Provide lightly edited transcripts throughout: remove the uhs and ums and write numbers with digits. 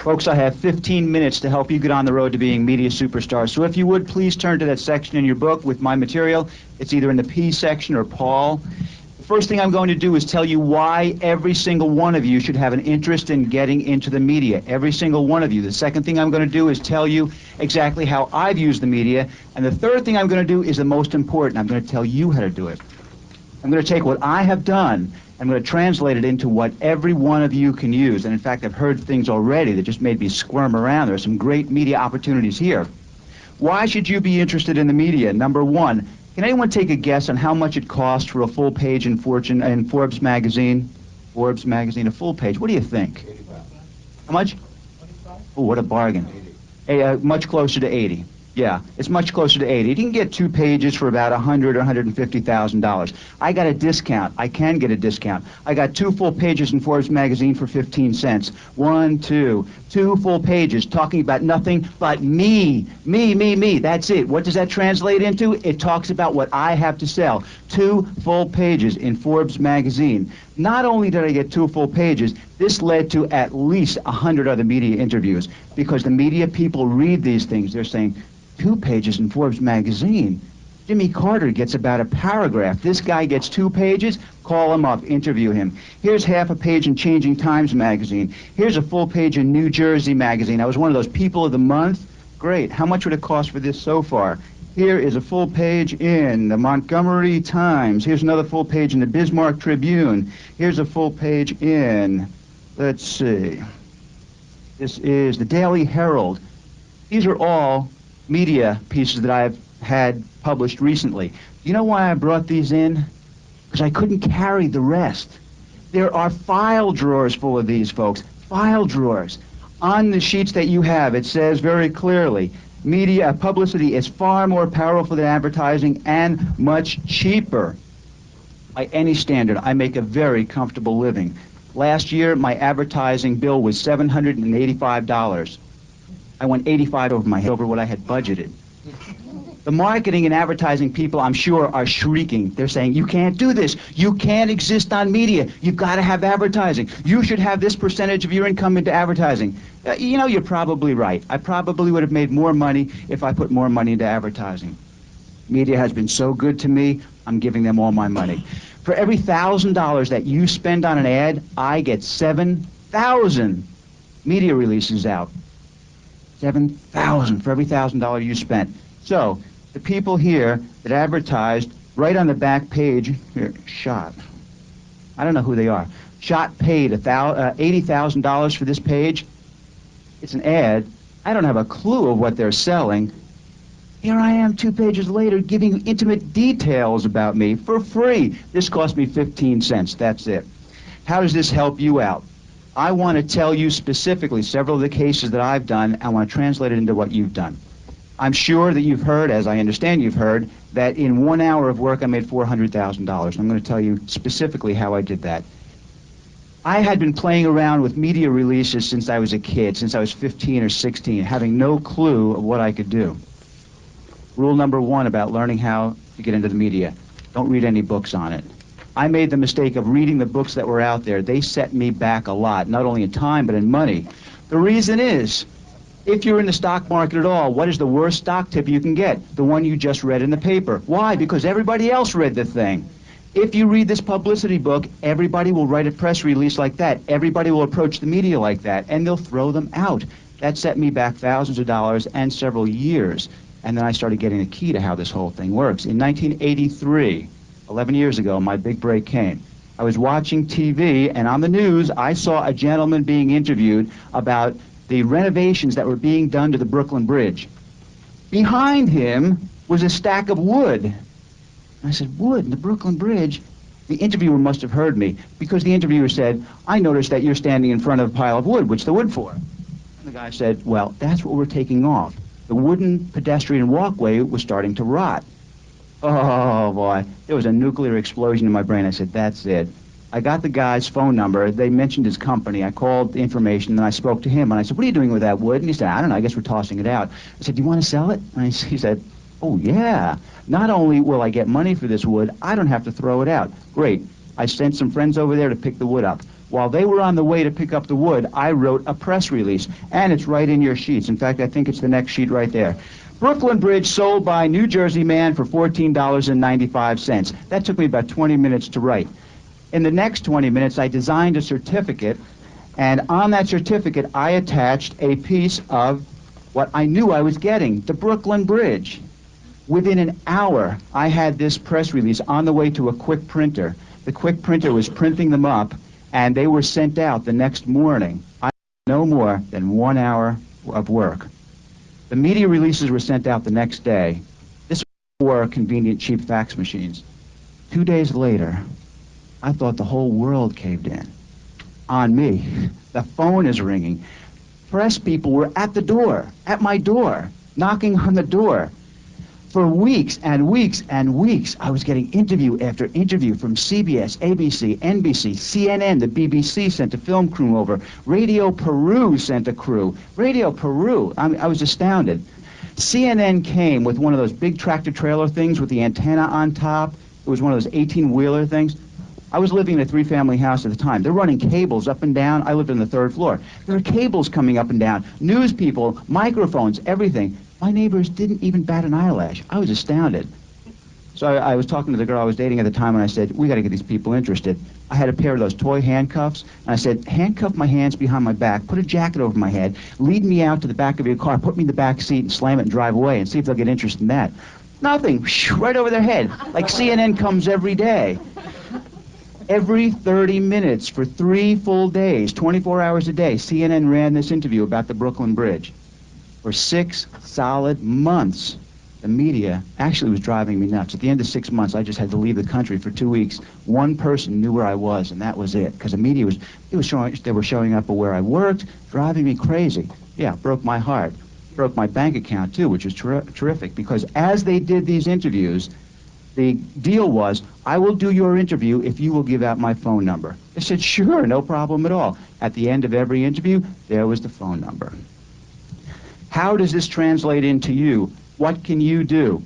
Folks, I have 15 minutes to help you get on the road to being media superstars. So if you would, please turn to that section in your book with my material. It's either in the P section or Paul. The first thing I'm going to do is tell you why every single one of you should have an interest in getting into the media. Every single one of you. The second thing I'm going to do is tell you exactly how I've used the media. And the third thing I'm going to do is the most important. I'm going to tell you how to do it. I'm going to take what I have done, I'm going to translate it into what every one of you can use. And in fact, I've heard things already that just made me squirm around. There are some great media opportunities here. Why should you be interested in the media? Number one, can anyone take a guess on how much it costs for a full page in Forbes magazine? Forbes magazine, a full page. What do you think? How much? Oh, what a bargain. Much closer to 80. Yeah, it's much closer to 80. You can get 2 pages for about $100,000 or $150,000. I got a discount. I can get a discount. I got 2 full pages in Forbes magazine for 15 cents. 2 full pages talking about nothing but me. Me. That's it. What does that translate into? It talks about what I have to sell. 2 full pages in Forbes magazine. Not only did I get 2 full pages, this led to at least 100 other media interviews, because the media people read these things. They're saying, 2 pages in Forbes magazine. Jimmy Carter gets about a paragraph. This guy gets 2 pages. Call him up, interview him. Here's half a page in Changing Times magazine. Here's a full page in New Jersey magazine. I was one of those people of the month. Great. How much would it cost for this so far? Here is a full page in the Montgomery Times. Here's another full page in the Bismarck Tribune. Here's a full page in, let's see, this is the Daily Herald. These are all media pieces that I've had published recently. Do you know why I brought these in? Because I couldn't carry the rest. There are file drawers full of these, folks. File drawers. On the sheets that you have, it says very clearly, media publicity is far more powerful than advertising and much cheaper. By any standard, I make a very comfortable living. Last year, my advertising bill was $785. I went 85 over my head over what I had budgeted. The marketing and advertising people, I'm sure, are shrieking. They're saying, you can't do this. You can't exist on media. You've got to have advertising. You should have this percentage of your income into advertising. You know, you're probably right. I probably would have made more money if I put more money into advertising. Media has been so good to me, I'm giving them all my money. For every $1,000 that you spend on an ad, I get 7,000 media releases out. 7,000 for every $1,000 you spent. So the people here that advertised right on the back page here, Shot. I don't know who they are. Shot paid $80,000 for this page. It's an ad. I don't have a clue of what they're selling. Here I am 2 pages later giving you intimate details about me for free. This cost me 15 cents. That's it. How does this help you out? I want to tell you specifically several of the cases that I've done. I want to translate it into what you've done. I'm sure that you've heard, as I understand you've heard, that in 1 hour of work I made $400,000. I'm going to tell you specifically how I did that. I had been playing around with media releases since I was a kid, since I was 15 or 16, having no clue of what I could do. Rule number 1 about learning how to get into the media: don't read any books on it. I made the mistake of reading the books that were out there. They set me back a lot, not only in time, but in money. The reason is, if you're in the stock market at all, what is the worst stock tip you can get? The one you just read in the paper. Why? Because everybody else read the thing. If you read this publicity book, everybody will write a press release like that. Everybody will approach the media like that, and they'll throw them out. That set me back thousands of dollars and several years. And then I started getting the key to how this whole thing works. In 1983, 11 years ago, my big break came. I was watching TV, and on the news, I saw a gentleman being interviewed about the renovations that were being done to the Brooklyn Bridge. Behind him was a stack of wood. And I said, wood, the Brooklyn Bridge? The interviewer must have heard me, because the interviewer said, I noticed that you're standing in front of a pile of wood. What's the wood for? And the guy said, well, that's what we're taking off. The wooden pedestrian walkway was starting to rot. Oh, boy. There was a nuclear explosion in my brain. I said, that's it. I got the guy's phone number. They mentioned his company. I called the information, and I spoke to him. And I said, what are you doing with that wood? And he said, I don't know. I guess we're tossing it out. I said, do you want to sell it? And he said, oh, yeah. Not only will I get money for this wood, I don't have to throw it out. Great. I sent some friends over there to pick the wood up. While they were on the way to pick up the wood, I wrote a press release, and it's right in your sheets. In fact, I think it's the next sheet right there. Brooklyn Bridge sold by New Jersey man for $14.95. That took me about 20 minutes to write. In the next 20 minutes, I designed a certificate, and on that certificate, I attached a piece of what I knew I was getting, the Brooklyn Bridge. Within an hour, I had this press release on the way to a quick printer. The quick printer was printing them up, and they were sent out the next morning. I had no more than 1 hour of work. The media releases were sent out the next day. This was before convenient cheap fax machines. 2 days later, I thought the whole world caved in on me. The phone is ringing. Press people were at the door, at my door, knocking on the door. For weeks and weeks and weeks, I was getting interview after interview from CBS, ABC, NBC, CNN, the BBC sent a film crew over. Radio Peru sent a crew. Radio Peru, I was astounded. CNN came with one of those big tractor-trailer things with the antenna on top. It was one of those 18-wheeler things. I was living in a three-family house at the time. They're running cables up and down. I lived on the third floor. There are cables coming up and down, news people, microphones, everything. My neighbors didn't even bat an eyelash. I was astounded. So I was talking to the girl I was dating at the time, and I said, we got to get these people interested. I had a pair of those toy handcuffs, and I said, handcuff my hands behind my back, put a jacket over my head, lead me out to the back of your car, put me in the back seat and slam it and drive away and see if they'll get interested in that. Nothing. Right over their head. Like CNN comes every day. Every 30 minutes for 3 full days, 24 hours a day, CNN ran this interview about the Brooklyn Bridge. For 6 solid months, the media actually was driving me nuts. At the end of 6 months, I just had to leave the country for 2 weeks. One person knew where I was, and that was it. Because the media they were showing up where I worked, driving me crazy. Yeah, broke my heart. Broke my bank account, too, which was terrific. Because as they did these interviews, the deal was, I will do your interview if you will give out my phone number. I said, sure, no problem at all. At the end of every interview, there was the phone number. How does this translate into you? What can you do?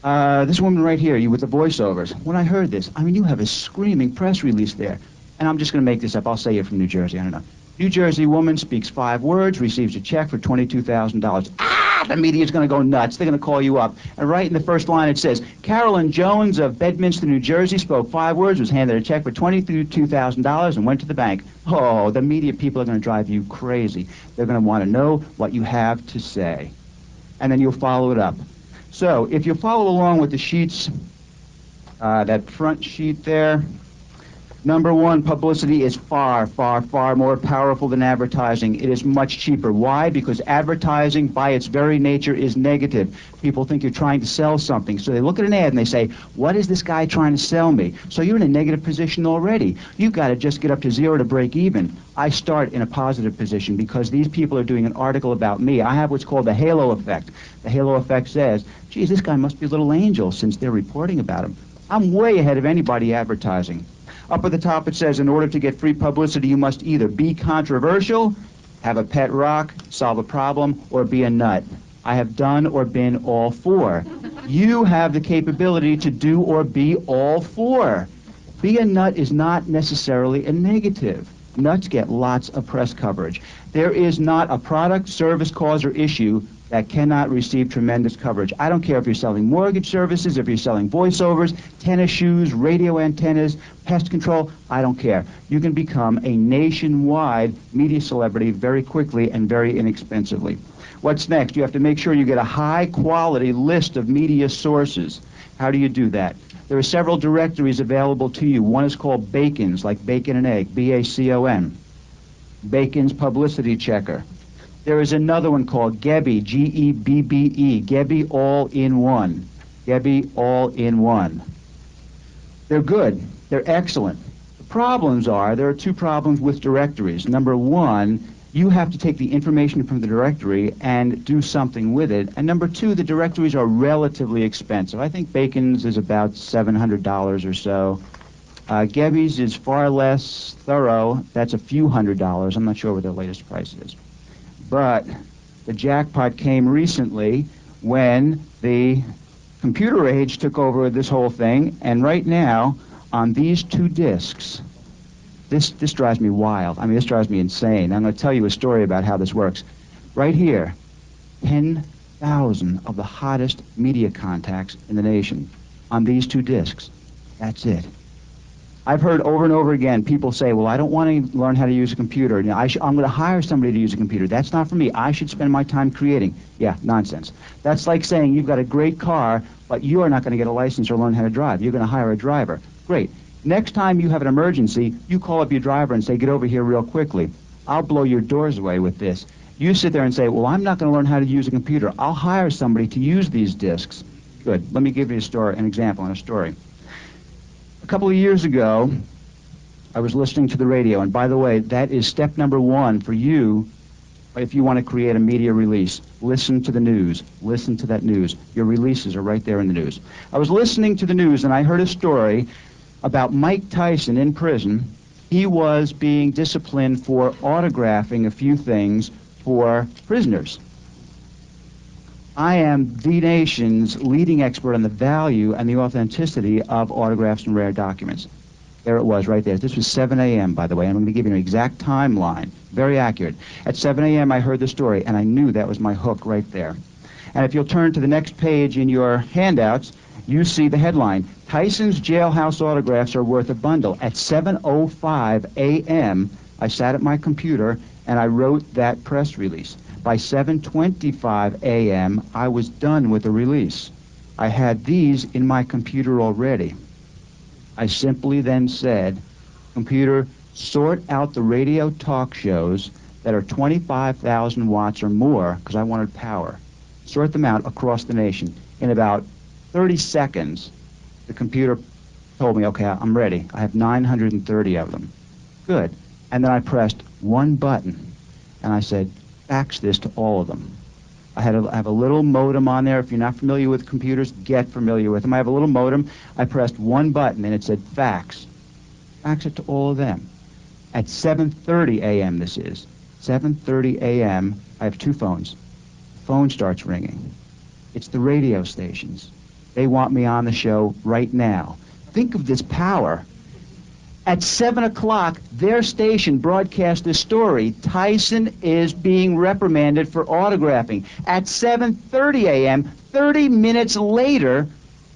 This woman right here, you with the voiceovers. When I heard this, I mean, you have a screaming press release there. And I'm just going to make this up. I'll say you're from New Jersey. I don't know. New Jersey woman speaks 5 words, receives a check for $22,000. The media's going to go nuts. They're going to call you up. And right in the first line it says, Carolyn Jones of Bedminster, New Jersey, spoke 5 words, was handed a check for $22,000 and went to the bank. Oh, the media people are going to drive you crazy. They're going to want to know what you have to say. And then you'll follow it up. So if you follow along with the sheets, that front sheet there, number 1, publicity is far, far, far more powerful than advertising. It is much cheaper. Why? Because advertising, by its very nature, is negative. People think you're trying to sell something. So they look at an ad and they say, what is this guy trying to sell me? So you're in a negative position already. You've got to just get up to 0 to break even. I start in a positive position because these people are doing an article about me. I have what's called the halo effect. The halo effect says, geez, this guy must be a little angel since they're reporting about him. I'm way ahead of anybody advertising. Up at the top it says, in order to get free publicity, you must either be controversial, have a pet rock, solve a problem, or be a nut. I have done or been all 4. You have the capability to do or be all 4. Be a nut is not necessarily a negative. Nuts get lots of press coverage. There is not a product, service, cause, or issue that cannot receive tremendous coverage. I don't care if you're selling mortgage services, if you're selling voiceovers, tennis shoes, radio antennas, pest control, I don't care. You can become a nationwide media celebrity very quickly and very inexpensively. What's next? You have to make sure you get a high-quality list of media sources. How do you do that? There are several directories available to you. One is called Bacon's, like bacon and egg, B-A-C-O-N. Bacon's Publicity Checker. There is another one called Gebby, G-E-B-B-E, Gebby All-in-One. Gebby All-in-One. They're good. They're excellent. The problems are, there are 2 problems with directories. Number 1, you have to take the information from the directory and do something with it. And number 2, the directories are relatively expensive. I think Bacon's is about $700 or so. Gebby's is far less thorough. That's a few $100s. I'm not sure what their latest price is. But the jackpot came recently when the computer age took over this whole thing, and right now, on these 2 discs, This drives me wild. I mean, this drives me insane. I'm going to tell you a story about how this works. Right here, 10,000 of the hottest media contacts in the nation on these two discs. That's it. I've heard over and over again people say, well, I don't want to learn how to use a computer. You know, I'm going to hire somebody to use a computer. That's not for me. I should spend my time creating. Yeah, nonsense. That's like saying you've got a great car, but you are not going to get a license or learn how to drive. You're going to hire a driver. Great. Next time you have an emergency, you call up your driver and say, get over here real quickly. I'll blow your doors away with this. You sit there and say, well, I'm not going to learn how to use a computer. I'll hire somebody to use these discs. Good. Let me give you an example and a story. A couple of years ago, I was listening to the radio, and by the way, that is step number one for you if you want to create a media release. Listen to the news. Listen to that news. Your releases are right there in the news. I was listening to the news, and I heard a story about Mike Tyson in prison. He was being disciplined for autographing a few things for prisoners. I am the nation's leading expert on the value and the authenticity of autographs and rare documents. There it was right there. This was 7 a.m., by the way. I'm going to give you an exact timeline. Very accurate. At 7 a.m., I heard the story, and I knew that was my hook right there. And if you'll turn to the next page in your handouts, you see the headline, Tyson's jailhouse autographs are worth a bundle. At 7:05 a.m., I sat at my computer, and I wrote that press release. By 7:25 a.m., I was done with the release. I had these in my computer already. I simply then said, computer, sort out the radio talk shows that are 25,000 watts or more, because I wanted power. Sort them out across the nation. In about 30 seconds, the computer told me, okay, I'm ready. I have 930 of them. Good. And then I pressed one button, and I said, fax this to all of them. I have a little modem on there. If you're not familiar with computers, get familiar with them. I have a little modem. I pressed one button, and it said fax. Fax it to all of them. At 7:30 a.m. this is. 7:30 a.m. I have two phones. The phone starts ringing. It's the radio stations. They want me on the show right now. Think of this power. At 7 o'clock, their station broadcast this story. Tyson is being reprimanded for autographing. At 7:30 a.m., 30 minutes later,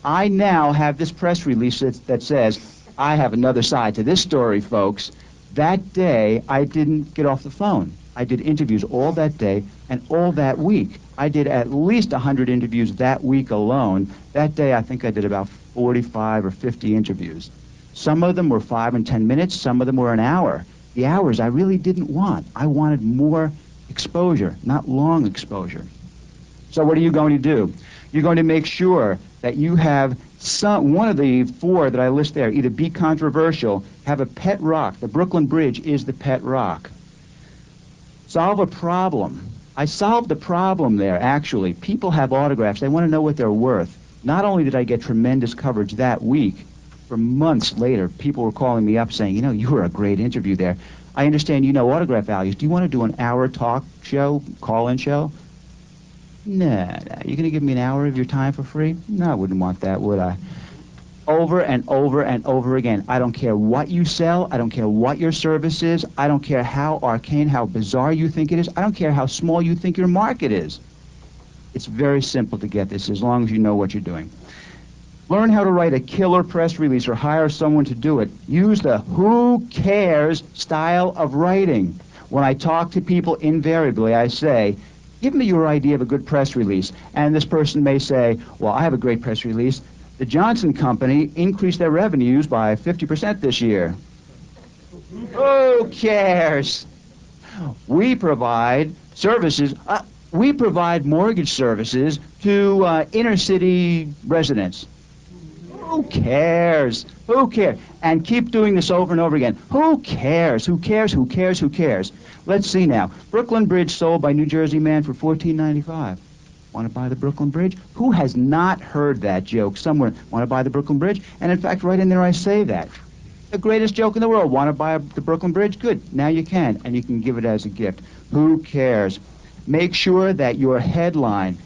I now have this press release that says, I have another side to this story, folks. That day, I didn't get off the phone. I did interviews all that day and all that week. I did at least 100 interviews that week alone. That day, I think I did about 45 or 50 interviews. Some of them were 5 and 10 minutes. Some of them were an hour. The hours I really didn't want. I wanted more exposure, not long exposure. So what are you going to do? You're going to make sure that you have one of the four that I list there. Either be controversial, have a pet rock. The Brooklyn Bridge is the pet rock. Solve a problem. I solved the problem there, actually. People have autographs. They want to know what they're worth. Not only did I get tremendous coverage that week, for months later, people were calling me up saying, you know, you were a great interview there. I understand you know autograph values. Do you want to do an hour talk show, call-in show? Nah, you're going to give me an hour of your time for free? No, I wouldn't want that, would I? Over and over and over again. I don't care what you sell. I don't care what your service is. I don't care how arcane, how bizarre you think it is. I don't care how small you think your market is. It's very simple to get this as long as you know what you're doing. Learn how to write a killer press release or hire someone to do it. Use the who cares style of writing. When I talk to people, invariably I say, give me your idea of a good press release. And this person may say, well, I have a great press release. The Johnson Company increased their revenues by 50% this year. Who cares? We provide services. We provide mortgage services to inner city residents. Who cares? Who cares? And keep doing this over and over again. Who cares? Who cares? Who cares? Who cares? Let's see now. Brooklyn Bridge sold by New Jersey man for $14.95. Want to buy the Brooklyn Bridge? Who has not heard that joke somewhere? Want to buy the Brooklyn Bridge? And in fact, right in there I say that. The greatest joke in the world. Want to buy the Brooklyn Bridge? Good. Now you can, and you can give it as a gift. Who cares? Make sure that your headline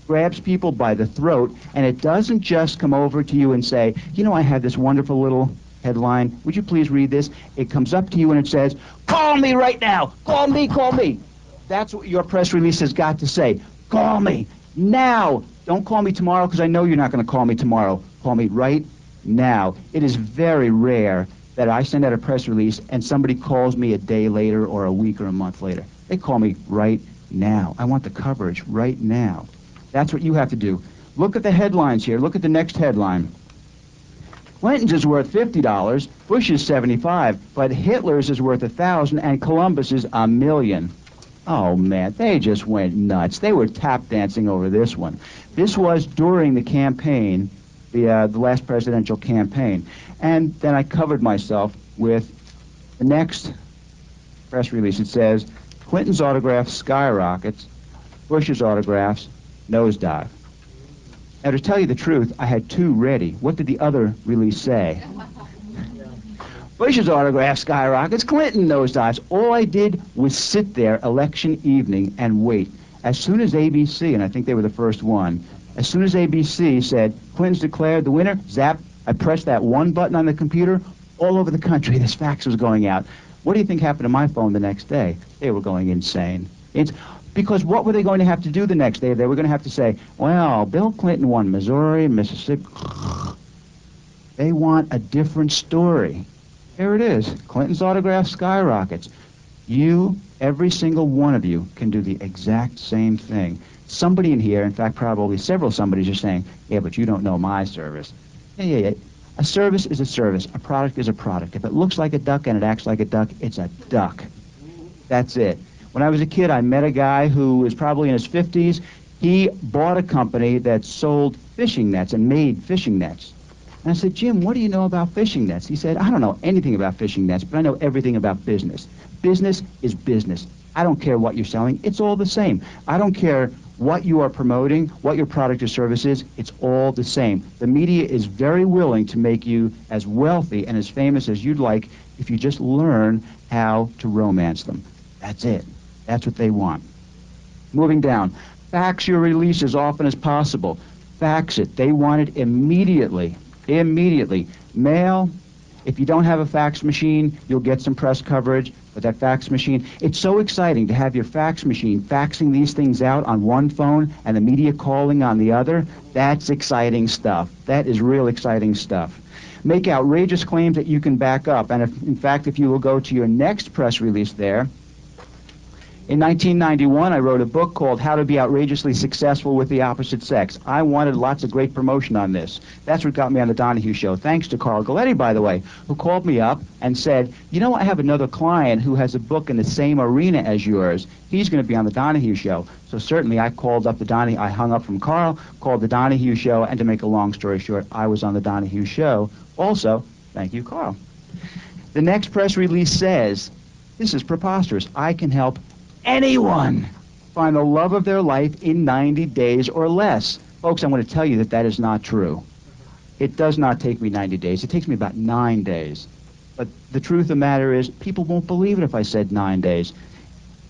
grabs people by the throat, and it doesn't just come over to you and say, you know, I have this wonderful little headline. Would you please read this? It comes up to you and it says, call me right now. Call me, call me. That's what your press release has got to say. Call me now. Don't call me tomorrow because I know you're not going to call me tomorrow. Call me right now. It is very rare that I send out a press release and somebody calls me a day later or a week or a month later. They call me right now. I want the coverage right now. That's what you have to do. Look at the headlines here. Look at the next headline. Clinton's is worth $50, Bush's $75, but Hitler's is worth $1,000 and Columbus's $1 million. Oh, man, they just went nuts. They were tap dancing over this one. This was during the campaign, the last presidential campaign. And then I covered myself with the next press release. It says, Clinton's autograph skyrockets, Bush's autographs nosedive. Now, to tell you the truth, I had two ready. What did the other release say? Bush's autograph skyrockets, Clinton nosedives. All I did was sit there election evening and wait. As soon as ABC, and I think they were the first one, as soon as ABC said, Clinton's declared the winner, zap, I pressed that one button on the computer, all over the country, this fax was going out. What do you think happened to my phone the next day? They were going insane. Because what were they going to have to do the next day? They were going to have to say, well, Bill Clinton won Missouri, Mississippi. They want a different story. Here it is. Clinton's autograph skyrockets. You, every single one of you, can do the exact same thing. Somebody in here, in fact, probably several somebodies are saying, yeah, but you don't know my service. Yeah. A service is a service. A product is a product. If it looks like a duck and it acts like a duck, it's a duck. That's it. When I was a kid, I met a guy who was probably in his 50s. He bought a company that sold fishing nets and made fishing nets. And I said, Jim, what do you know about fishing nets? He said, I don't know anything about fishing nets, but I know everything about business. Business is business. I don't care what you're selling. It's all the same. I don't care what you are promoting, what your product or service is. It's all the same. The media is very willing to make you as wealthy and as famous as you'd like if you just learn how to romance them. That's it. That's what they want. Moving down. Fax your release as often as possible. Fax it. They want it immediately. Immediately. Mail, if you don't have a fax machine, you'll get some press coverage, but that fax machine, it's so exciting to have your fax machine faxing these things out on one phone and the media calling on the other. That's exciting stuff. That is real exciting stuff. Make outrageous claims that you can back up, and in fact, if you will go to your next press release there, in 1991, I wrote a book called How to Be Outrageously Successful with the Opposite Sex. I wanted lots of great promotion on this. That's what got me on the Donahue Show. Thanks to Carl Galletti, by the way, who called me up and said, you know, I have another client who has a book in the same arena as yours. He's going to be on the Donahue Show. So certainly I called up the Donahue, I hung up from Carl, called the Donahue Show, and to make a long story short, I was on the Donahue Show. Also, thank you, Carl. The next press release says, this is preposterous. I can help anyone find the love of their life in 90 days or less. Folks, I'm going to tell you that that is not true. It does not take me 90 days. It takes me about 9 days. But the truth of the matter is, people won't believe it if I said 9 days.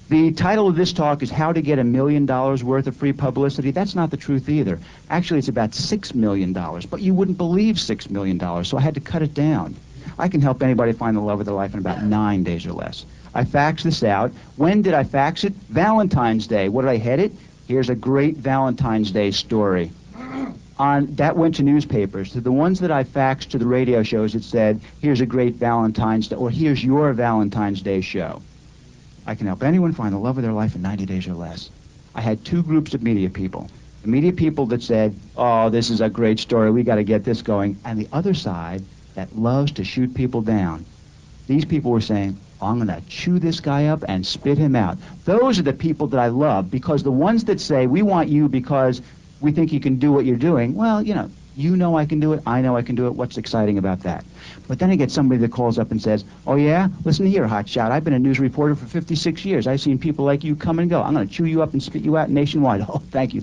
The title of this talk is How to Get $1 Million Worth of Free Publicity. That's not the truth either. Actually, it's about $6 million, but you wouldn't believe $6 million, so I had to cut it down. I can help anybody find the love of their life in about 9 days or less. I faxed this out. When did I fax it? Valentine's Day. What did I head it? Here's a great Valentine's Day story. That went to newspapers. To the ones that I faxed to the radio shows, it said, here's a great Valentine's Day, or here's your Valentine's Day show. I can help anyone find the love of their life in 90 days or less. I had two groups of media people. The media people that said, oh, this is a great story, we got to get this going. And the other side that loves to shoot people down. These people were saying, I'm going to chew this guy up and spit him out. Those are the people that I love, because the ones that say, we want you because we think you can do what you're doing, well, you know I can do it, I know I can do it, what's exciting about that? But then I get somebody that calls up and says, oh yeah, listen here, hotshot, I've been a news reporter for 56 years. I've seen people like you come and go. I'm going to chew you up and spit you out nationwide. Oh, thank you.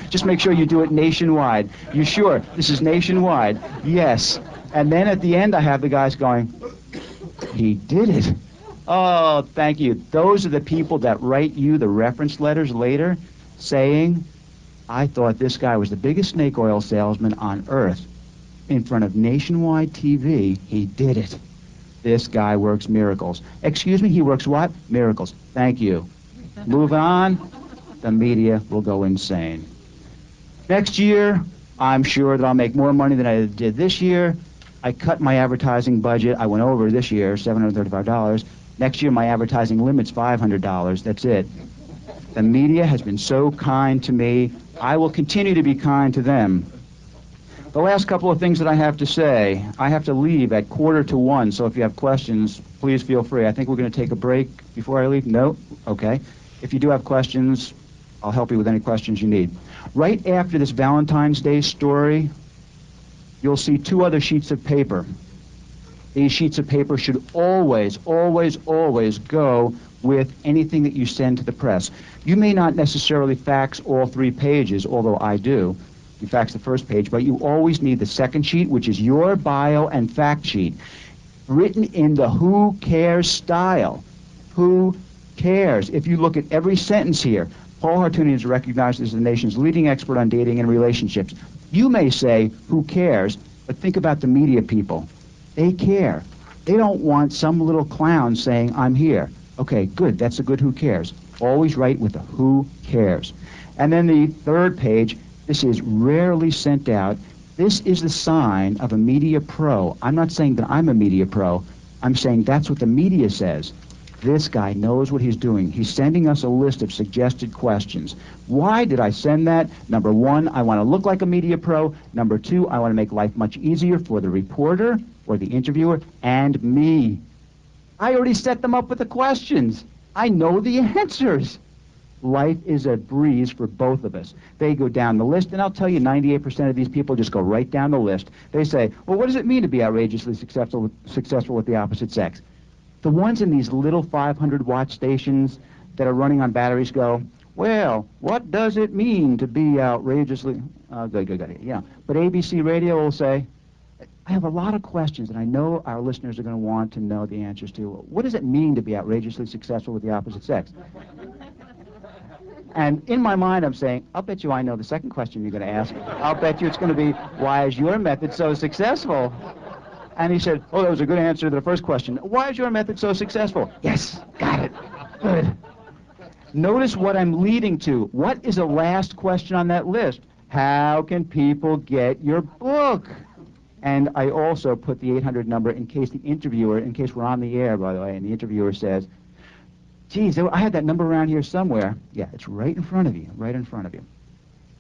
Just make sure you do it nationwide. You sure? This is nationwide. Yes. And then at the end, I have the guys going, he did it. Oh, thank you. Those are the people that write you the reference letters later saying, I thought this guy was the biggest snake oil salesman on earth. in front of nationwide TV, he did it. This guy works miracles. Excuse me, he works what? Miracles. Thank you. Move on. The media will go insane. Next year, I'm sure that I'll make more money than I did this year. I cut my advertising budget. I went over this year, $735. Next year, my advertising limit's $500. That's it. The media has been so kind to me. I will continue to be kind to them. The last couple of things that I have to say, I have to leave at 1:45, so if you have questions, please feel free. I think we're going to take a break before I leave. No? Okay. If you do have questions, I'll help you with any questions you need. Right after this Valentine's Day story, you'll see 2 other sheets of paper. These sheets of paper should always, always, always go with anything that you send to the press. You may not necessarily fax all 3 pages, although I do. You fax the first page, but you always need the second sheet, which is your bio and fact sheet, written in the who cares style. Who cares? If you look at every sentence here, Paul Hartunian is recognized as the nation's leading expert on dating and relationships. You may say, who cares? But think about the media people. They care. They don't want some little clown saying, I'm here. Okay, good. That's a good who cares. Always write with the who cares. And then the third page, this is rarely sent out. This is the sign of a media pro. I'm not saying that I'm a media pro. I'm saying that's what the media says. This guy knows what he's doing. He's sending us a list of suggested questions. Why did I send that? Number 1, I want to look like a media pro. Number 2, I want to make life much easier for the reporter or the interviewer and me. I already set them up with the questions. I know the answers. Life is a breeze for both of us. They go down the list, and I'll tell you 98% of these people just go right down the list. They say, well, what does it mean to be outrageously successful with the opposite sex? The ones in these little 500-watt stations that are running on batteries go, well, what does it mean to be outrageously... good. Yeah. But ABC Radio will say, I have a lot of questions, and I know our listeners are going to want to know the answers to. What does it mean to be outrageously successful with the opposite sex? And in my mind, I'm saying, I'll bet you I know the second question you're going to ask. I'll bet you it's going to be, why is your method so successful? And he said, oh, that was a good answer to the first question. Why is your method so successful? Yes, got it. Good. Notice what I'm leading to. What is the last question on that list? How can people get your book? And I also put the 800 number in case the interviewer, in case we're on the air, by the way, and the interviewer says, geez, I had that number around here somewhere. Yeah, it's right in front of you, right in front of you.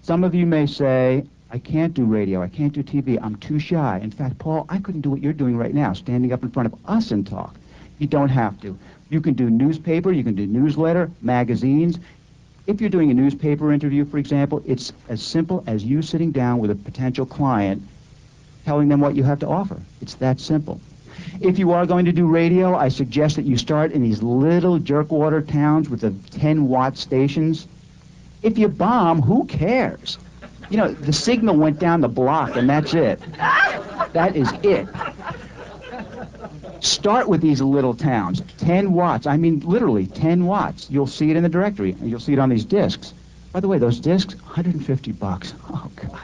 Some of you may say, I can't do radio, I can't do TV, I'm too shy. In fact, Paul, I couldn't do what you're doing right now, standing up in front of us and talk. You don't have to. You can do newspaper, you can do newsletter, magazines. If you're doing a newspaper interview, for example, it's as simple as you sitting down with a potential client, telling them what you have to offer. It's that simple. If you are going to do radio, I suggest that you start in these little jerkwater towns with the 10-watt stations. If you bomb, who cares? You know, the signal went down the block, and that's it. That is it. Start with these little towns. 10 watts. I mean, literally 10 watts. You'll see it in the directory, and you'll see it on these discs. By the way, those discs, $150. Oh, God.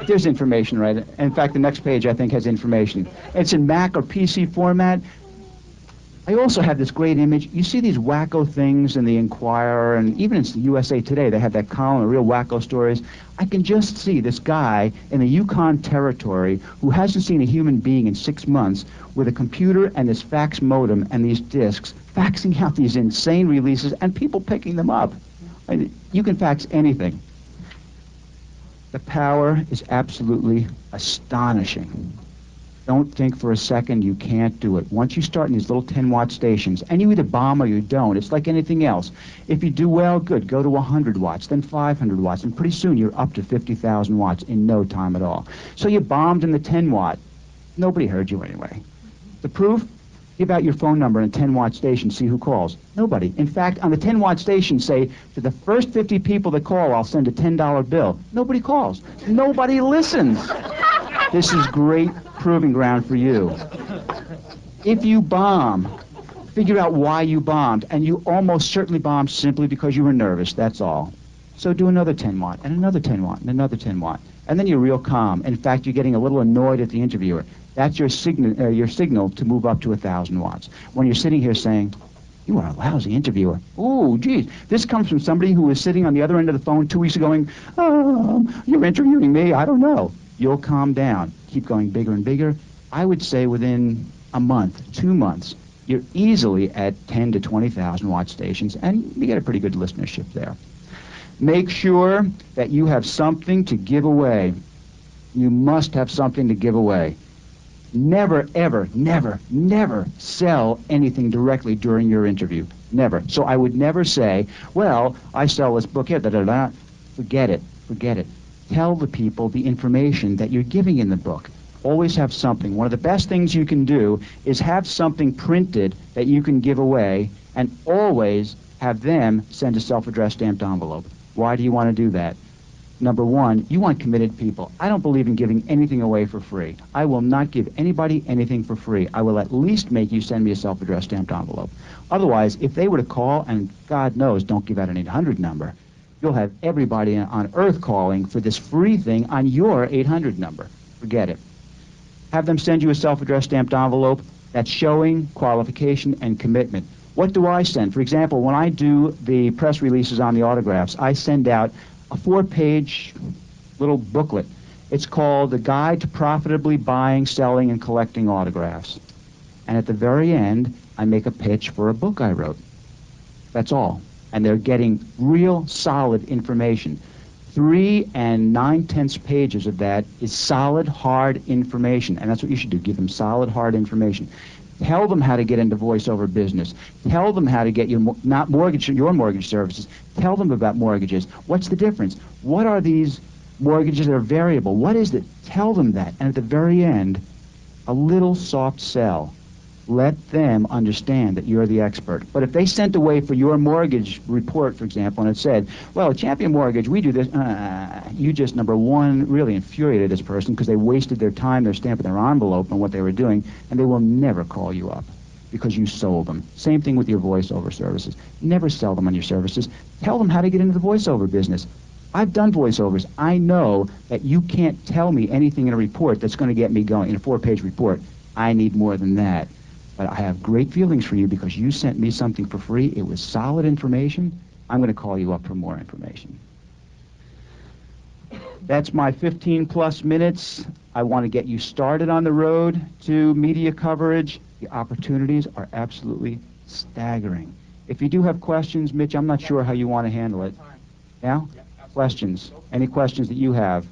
There's information, right? In fact, the next page, I think, has information. It's in Mac or PC format. I also have this great image. You see these wacko things in the Inquirer, and even in the USA Today, they have that column of real wacko stories. I can just see this guy in the Yukon Territory who hasn't seen a human being in 6 months with a computer and this fax modem and these discs, faxing out these insane releases, and people picking them up. I mean, you can fax anything. The power is absolutely astonishing. Don't think for a second you can't do it. Once you start in these little 10-watt stations, and you either bomb or you don't, it's like anything else. If you do well, good, go to 100 watts, then 500 watts, and pretty soon you're up to 50,000 watts in no time at all. So you bombed in the 10-watt. Nobody heard you anyway. The proof? Give out your phone number in a 10-watt station, see who calls. Nobody. In fact, on the 10-watt station, say, to the first 50 people that call, I'll send a $10 bill. Nobody calls. Nobody listens. This is great proving ground for you. If you bomb, figure out why you bombed, and you almost certainly bombed simply because you were nervous, that's all. So do another 10-watt, and another 10-watt, and another 10-watt. And then you're real calm. In fact, you're getting a little annoyed at the interviewer. That's your signal to move up to 1,000 watts. When you're sitting here saying, "You are a lousy interviewer." Ooh, geez. This comes from somebody who was sitting on the other end of the phone 2 weeks ago going, "You're interviewing me, I don't know." You'll calm down. Keep going bigger and bigger. I would say within a month, 2 months, you're easily at 10 to 20,000 watt stations, and you get a pretty good listenership there. Make sure that you have something to give away. You must have something to give away. Never, ever, never, never sell anything directly during your interview. Never. So I would never say, "Well, I sell this book here, da-da-da." Forget it. Forget it. Tell the people the information that you're giving in the book. Always have something. One of the best things you can do is have something printed that you can give away, and always have them send a self-addressed stamped envelope. Why do you want to do that? Number one, you want committed people. I don't believe in giving anything away for free. I will not give anybody anything for free. I will at least make you send me a self-addressed stamped envelope. Otherwise, if they were to call, and God knows, don't give out an 800 number, you'll have everybody on earth calling for this free thing on your 800 number. Forget it. Have them send you a self-addressed stamped envelope that's showing qualification and commitment. What do I send? For example, when I do the press releases on the autographs, I send out a 4-page little booklet. It's called The Guide to Profitably Buying, Selling, and Collecting Autographs. And at the very end, I make a pitch for a book I wrote. That's all. And they're getting real solid information. 3 9/10 pages of that is solid, hard information. And that's what you should do. Give them solid, hard information. Tell them how to get into voiceover business. Tell them how to get your mortgage services. Tell them about mortgages. What's the difference? What are these mortgages that are variable? What is it? Tell them that. And at the very end, a little soft sell. Let them understand that you're the expert. But if they sent away for your mortgage report, for example, and it said, "Well, Champion Mortgage, we do this," you just, number one, really infuriated this person because they wasted their time, their stamp, and their envelope on what they were doing, and they will never call you up because you sold them. Same thing with your voiceover services. Never sell them on your services. Tell them how to get into the voiceover business. I've done voiceovers. I know that you can't tell me anything in a report that's going to get me going, in a 4-page report. I need more than that. But I have great feelings for you because you sent me something for free. It was solid information. I'm going to call you up for more information. That's my 15-plus minutes. I want to get you started on the road to media coverage. The opportunities are absolutely staggering. If you do have questions, Mitch, I'm not sure how you want to handle it. Yeah? Questions? Any questions that you have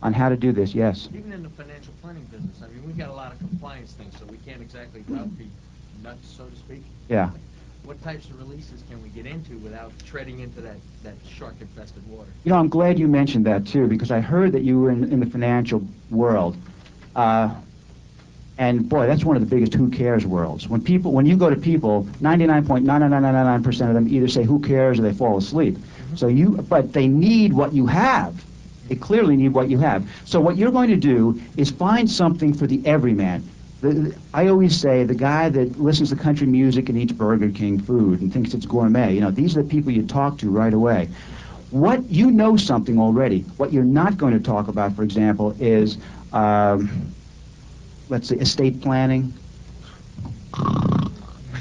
on how to do this? Yes? Even in the financial planning business, I mean, we've got a lot of compliance things, so we can't exactly be nuts, so to speak. Yeah. What types of releases can we get into without treading into that shark-infested water? You know, I'm glad you mentioned that, too, because I heard that you were in the financial world. And, boy, that's one of the biggest who cares worlds. When you go to people, 99.99999% of them either say who cares or they fall asleep. But they need what you have. They clearly need what you have. So what you're going to do is find something for the everyman. I always say the guy that listens to country music and eats Burger King food and thinks it's gourmet, these are the people you talk to right away. You know something already. What you're not going to talk about, for example, is, let's say, estate planning.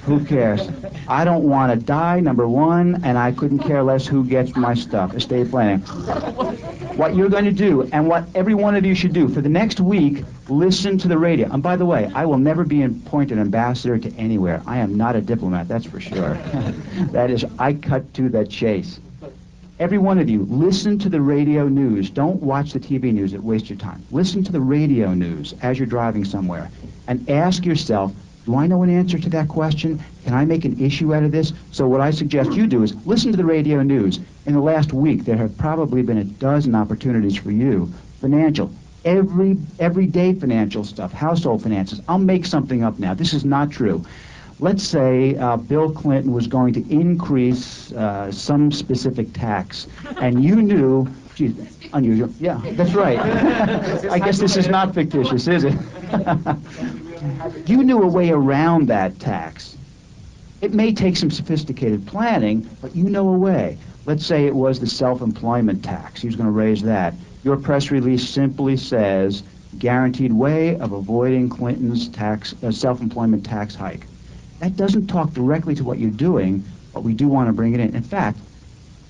Who cares? I don't want to die, number one, and I couldn't care less who gets my stuff. Estate planning. What you're going to do, and what every one of you should do, for the next week, listen to the radio. And by the way, I will never be appointed ambassador to anywhere. I am not a diplomat, that's for sure. I cut to the chase. Every one of you, listen to the radio news. Don't watch the TV news. It wastes your time. Listen to the radio news as you're driving somewhere, and ask yourself, do I know an answer to that question? Can I make an issue out of this? So what I suggest you do is listen to the radio news. In the last week, there have probably been a dozen opportunities for you. Financial, everyday financial stuff, household finances. I'll make something up now. This is not true. Let's say Bill Clinton was going to increase some specific tax, and you knew, geez, unusual. Yeah, that's right. I guess this is not fictitious, is it? You knew a way around that tax. It may take some sophisticated planning, but you know a way. Let's say it was the self-employment tax. He was going to raise that. Your press release simply says, guaranteed way of avoiding Clinton's self-employment tax hike. That doesn't talk directly to what you're doing, but we do want to bring it in. In fact,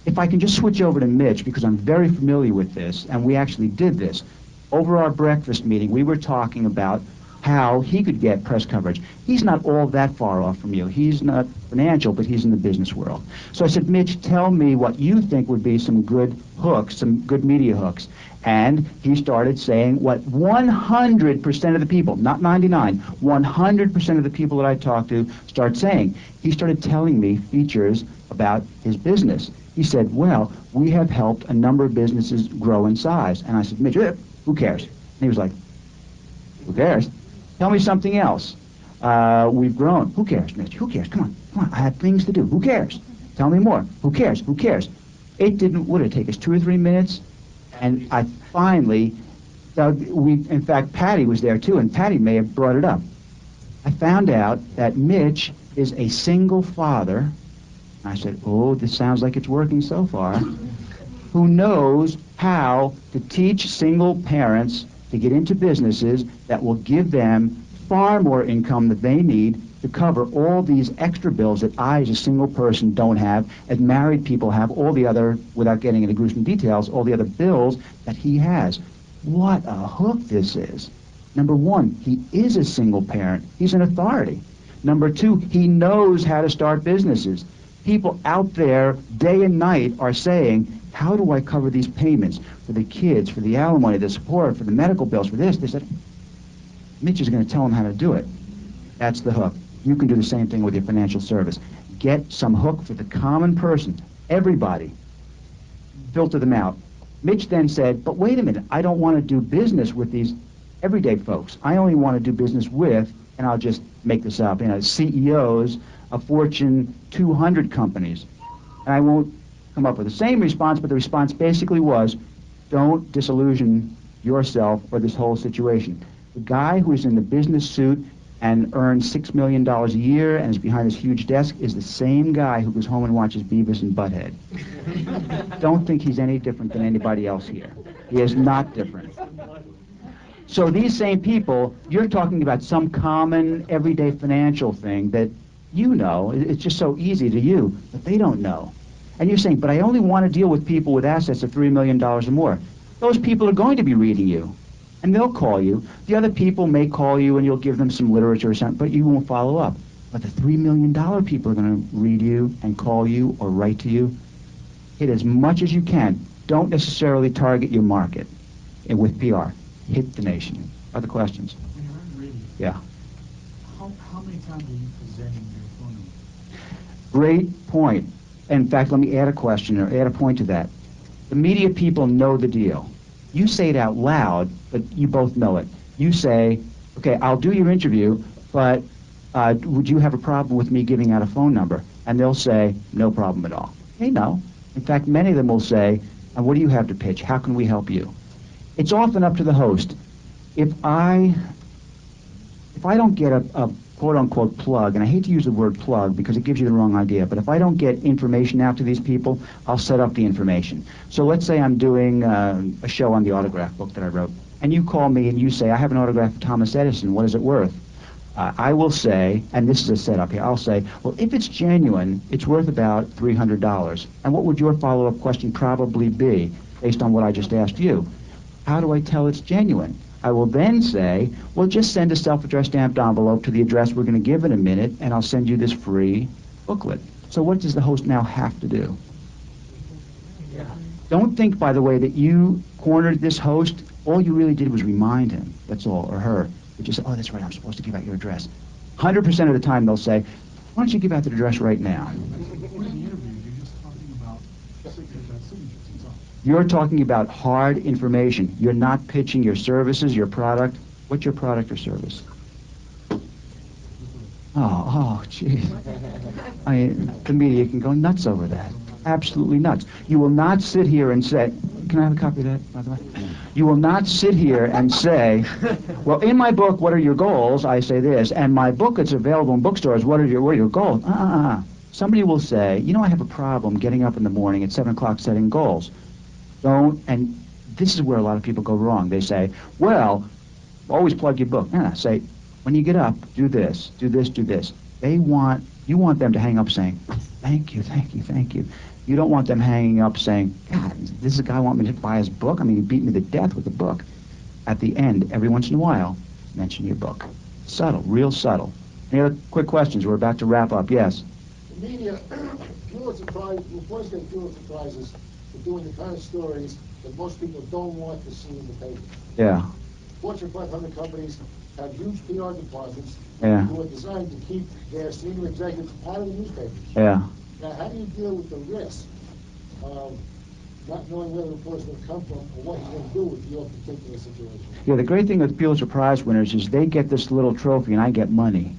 if I can just switch over to Mitch, because I'm very familiar with this, and we actually did this. Over our breakfast meeting, we were talking about how he could get press coverage. He's not all that far off from you. He's not financial, but he's in the business world. So I said, Mitch, tell me what you think would be some good hooks, some good media hooks. And he started saying what 100% of the people, not 99, 100% of the people that I talked to start saying. He started telling me features about his business. He said, well, we have helped a number of businesses grow in size. And I said, Mitch, who cares? And he was like, who cares? Tell me something else. We've grown. Who cares, Mitch? Who cares? Come on. I have things to do. Who cares? Tell me more. Who cares? Who cares? It didn't, what did it take us, 2 or 3 minutes? And I finally, in fact, Patty was there too, and Patty may have brought it up. I found out that Mitch is a single father. I said, oh, this sounds like it's working so far. Who knows how to teach single parents to get into businesses that will give them far more income that they need to cover all these extra bills that I, as a single person, don't have, as married people have, all the other, without getting into gruesome details, all the other bills that he has. What a hook this is. Number one, he is a single parent. He's an authority. Number two, he knows how to start businesses. People out there, day and night, are saying, how do I cover these payments for the kids, for the alimony, the support, for the medical bills, for this, that? Mitch is going to tell them how to do it. That's the hook. You can do the same thing with your financial service. Get some hook for the common person, everybody. Filter them out. Mitch then said, but wait a minute, I don't want to do business with these everyday folks. I only want to do business with, and I'll just make this up, CEOs of Fortune 200 companies. And I won't come up with the same response, but the response basically was, don't disillusion yourself or this whole situation. The guy who is in the business suit and earns $6 million a year and is behind this huge desk is the same guy who goes home and watches Beavis and Butthead. Don't think he's any different than anybody else here. He is not different. So these same people, you're talking about some common everyday financial thing that you know, it's just so easy to you, but they don't know. And you're saying, but I only want to deal with people with assets of $3 million or more. Those people are going to be reading you, and they'll call you. The other people may call you, and you'll give them some literature or something, but you won't follow up. But the $3 million people are going to read you and call you or write to you. Hit as much as you can. Don't necessarily target your market with PR. Hit the nation. Other questions? When you're on radio, Yeah. how many times are you presenting your phone number? Great point. In fact, let me add a question or add a point to that. The media people know the deal. You say it out loud, but you both know it. You say, okay, I'll do your interview, but would you have a problem with me giving out a phone number? And they'll say, no problem at all. They know. In fact, many of them will say, what do you have to pitch? How can we help you? It's often up to the host. If I don't get a quote-unquote plug, and I hate to use the word plug because it gives you the wrong idea, but if I don't get information out to these people, I'll set up the information. So let's say I'm doing a show on the autograph book that I wrote, and you call me and you say, I have an autograph of Thomas Edison, what is it worth? I will say, and this is a setup here, I'll say, well, if it's genuine, it's worth about $300. And what would your follow-up question probably be based on what I just asked you? How do I tell it's genuine? I will then say, well, just send a self-addressed stamped envelope to the address we're going to give in a minute, and I'll send you this free booklet. So what does the host now have to do? Yeah. Don't think, by the way, that you cornered this host. All you really did was remind him, that's all, or her. You just say, oh, that's right, I'm supposed to give out your address. 100% of the time they'll say, why don't you give out the address right now? When the interview, you're just talking about signatures and stuff. You're talking about hard information. You're not pitching your services, your product. What's your product or service? Oh, geez. I mean, the media can go nuts over that. Absolutely nuts. You will not sit here and say, can I have a copy of that, by the way? You will not sit here and say, well, in my book, what are your goals? I say this. And my book, it's available in bookstores. What are your goals? Somebody will say, I have a problem getting up in the morning at 7 o'clock setting goals. Don't, and this is where a lot of people go wrong. They say, well, always plug your book. No, say, when you get up, do this, do this, do this. You want them to hang up saying, thank you, thank you, thank you. You don't want them hanging up saying, God, this is a guy want me to buy his book? I mean, he beat me to death with the book. At the end, every once in a while, mention your book. Subtle, real subtle. Any other quick questions? We're about to wrap up. Yes? The media, Pulitzer Prize, reporters get Pulitzer Prizes for doing the kind of stories that most people don't want to see in the paper. Yeah. Fortune 500 companies have huge PR departments Yeah. who are designed to keep their senior executives out of the newspapers. Yeah. Now, how do you deal with the risk of not knowing where the report's going to come from or what you're going to do with your particular situation? Yeah, the great thing with Pulitzer Prize winners is they get this little trophy and I get money.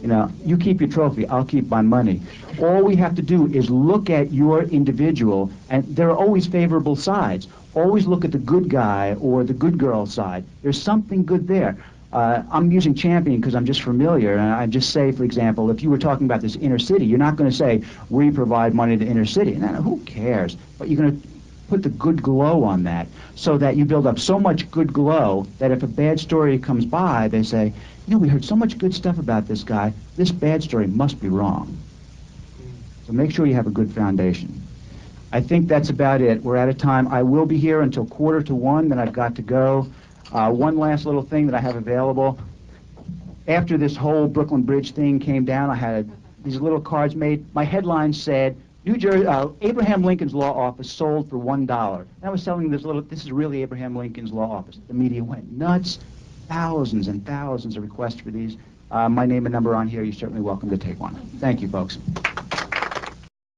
You know, you keep your trophy, I'll keep my money. All we have to do is look at your individual, and there are always favorable sides. Always look at the good guy or the good girl side. There's something good there. I'm using champion because I'm just familiar, and I just say, for example, if you were talking about this inner city, you're not going to say, we provide money to inner city. No, who cares? But you're going to put the good glow on that so that you build up so much good glow that if a bad story comes by, they say, you know, we heard so much good stuff about this guy. This bad story must be wrong. So make sure you have a good foundation. I think that's about it. We're out of time. I will be here until 1:45, then I've got to go. One last little thing that I have available. After this whole Brooklyn Bridge thing came down, I had these little cards made. My headline said, New Jersey, Abraham Lincoln's Law Office sold for $1. And I was telling this is really Abraham Lincoln's Law Office. The media went nuts. Thousands and thousands of requests for these. My name and number on here. You're certainly welcome to take one. Thank you, folks.